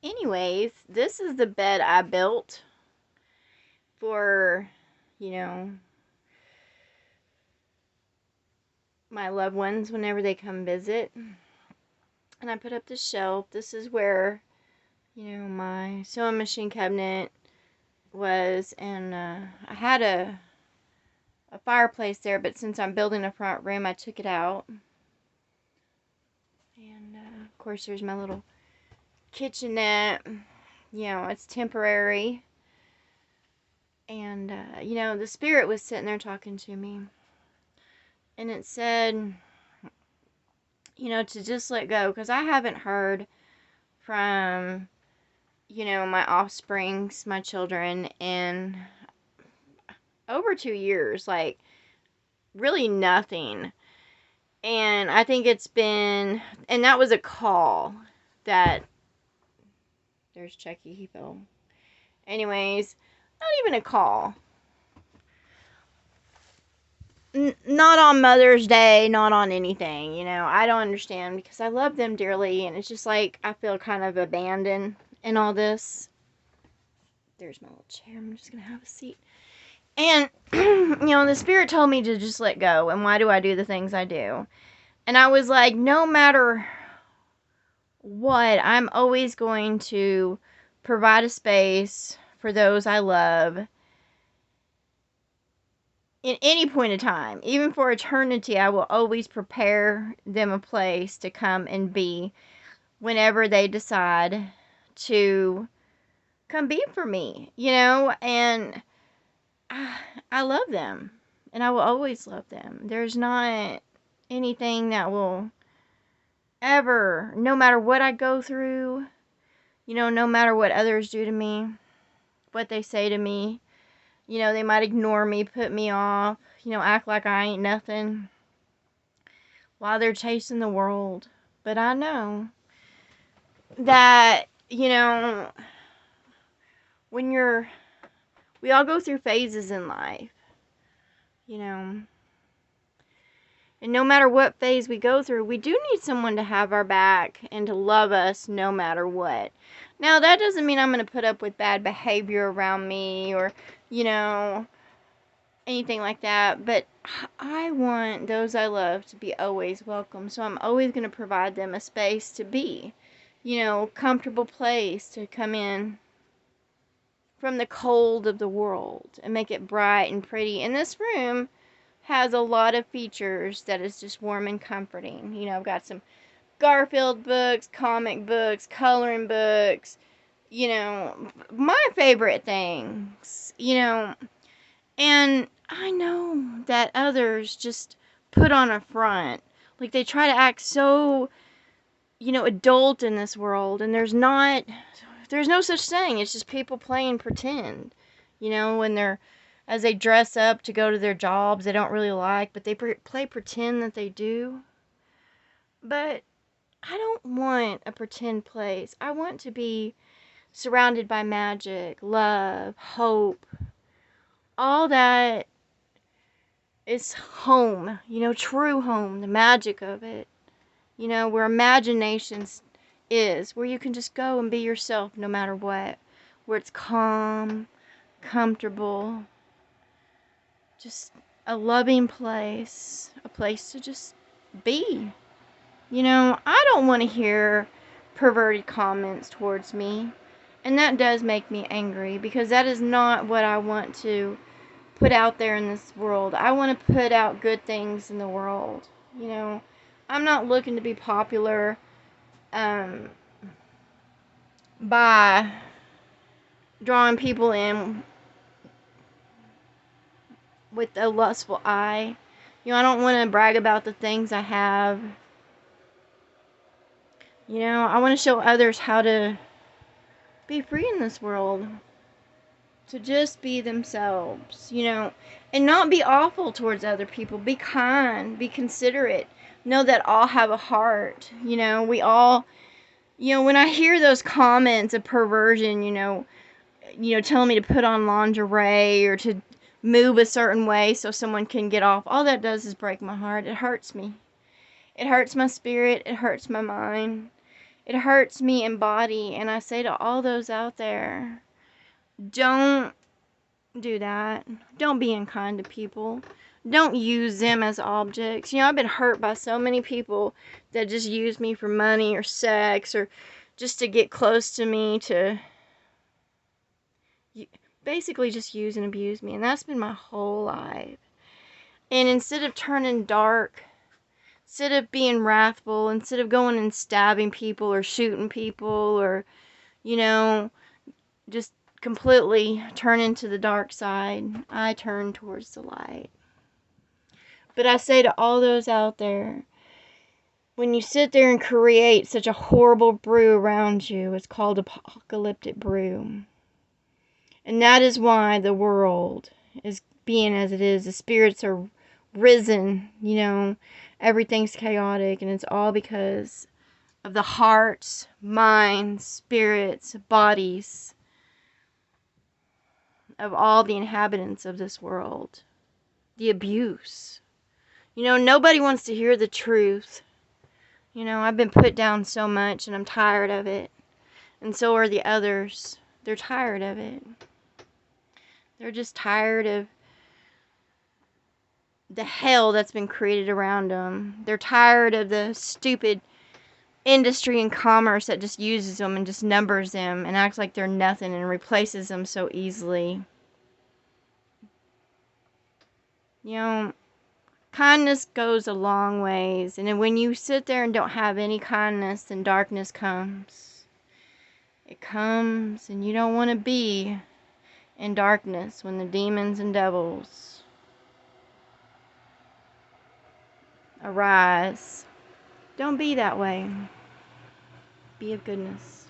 Anyways, this is the bed I built for, you know, my loved ones whenever they come visit. And I put up the shelf. This is where, my sewing machine cabinet was. And I had a fireplace there, but since I'm building a front room, I took it out. And of course, there's my little kitchenette. It's temporary. And, the spirit was sitting there talking to me. And it said, to just let go. Because I haven't heard from, my offsprings, my children, in over 2 years. Like, really nothing. And I think it's been, and that was a call that, there's Chucky, he fell. Anyways, not even a call. Not on Mother's Day, not on anything, I don't understand because I love them dearly, and it's just like I feel kind of abandoned in all this. There's my little chair. I'm just gonna have a seat. And, the spirit told me to just let go, and why do I do the things I do? And I was like, no matter what, I'm always going to provide a space for those I love in any point of time. Even for eternity, I will always prepare them a place to come and be whenever they decide to come be for me, and I love them, and I will always love them. There's not anything that will ever, no matter what I go through, no matter what others do to me, what they say to me, they might ignore me, put me off, act like I ain't nothing while they're chasing the world. But I know that, when we all go through phases in life, and no matter what phase we go through, we do need someone to have our back and to love us no matter what. Now, that doesn't mean I'm going to put up with bad behavior around me or, anything like that. But I want those I love to be always welcome. So I'm always going to provide them a space to be, comfortable place to come in from the cold of the world and make it bright and pretty. And this room has a lot of features that is just warm and comforting. I've got some Garfield books, comic books, coloring books, my favorite things, and I know that others just put on a front. Like, they try to act so, adult in this world, and there's no such thing. It's just people playing pretend, when as they dress up to go to their jobs they don't really like, but they play pretend that they do. But I don't want a pretend place. I want to be surrounded by magic, love, hope. All that is home, true home, the magic of it. Where imagination is, where you can just go and be yourself no matter what. Where it's calm, comfortable, just a loving place, a place to just be. I don't want to hear perverted comments towards me. And that does make me angry because that is not what I want to put out there in this world. I want to put out good things in the world. I'm not looking to be popular by drawing people in with a lustful eye. I don't want to brag about the things I have. I want to show others how to be free in this world. To just be themselves, and not be awful towards other people. Be kind, be considerate. Know that all have a heart. We all, when I hear those comments of perversion, telling me to put on lingerie or to move a certain way so someone can get off, all that does is break my heart. It hurts me. It hurts my spirit. It hurts my mind. It hurts me in body, and I say to all those out there, don't do that. Don't be unkind to people. Don't use them as objects. I've been hurt by so many people that just use me for money or sex or just to get close to me, to basically just use and abuse me. And that's been my whole life. And instead of turning dark, instead of being wrathful, instead of going and stabbing people or shooting people or, just completely turning to the dark side, I turn towards the light. But I say to all those out there, when you sit there and create such a horrible brew around you, it's called apocalyptic brew. And that is why the world is being as it is. The spirits are risen, everything's chaotic, and it's all because of the hearts, minds, spirits, bodies of all the inhabitants of this world. The abuse. Nobody wants to hear the truth. I've been put down so much and I'm tired of it. And so are the others. They're tired of it. They're just tired of the hell that's been created around them. They're tired of the stupid industry and commerce that just uses them and just numbers them and acts like they're nothing and replaces them so easily. Kindness goes a long ways, and then when you sit there and don't have any kindness, then darkness comes. It comes, and you don't want to be in darkness when the demons and devils arise. Don't be that way. Be of goodness.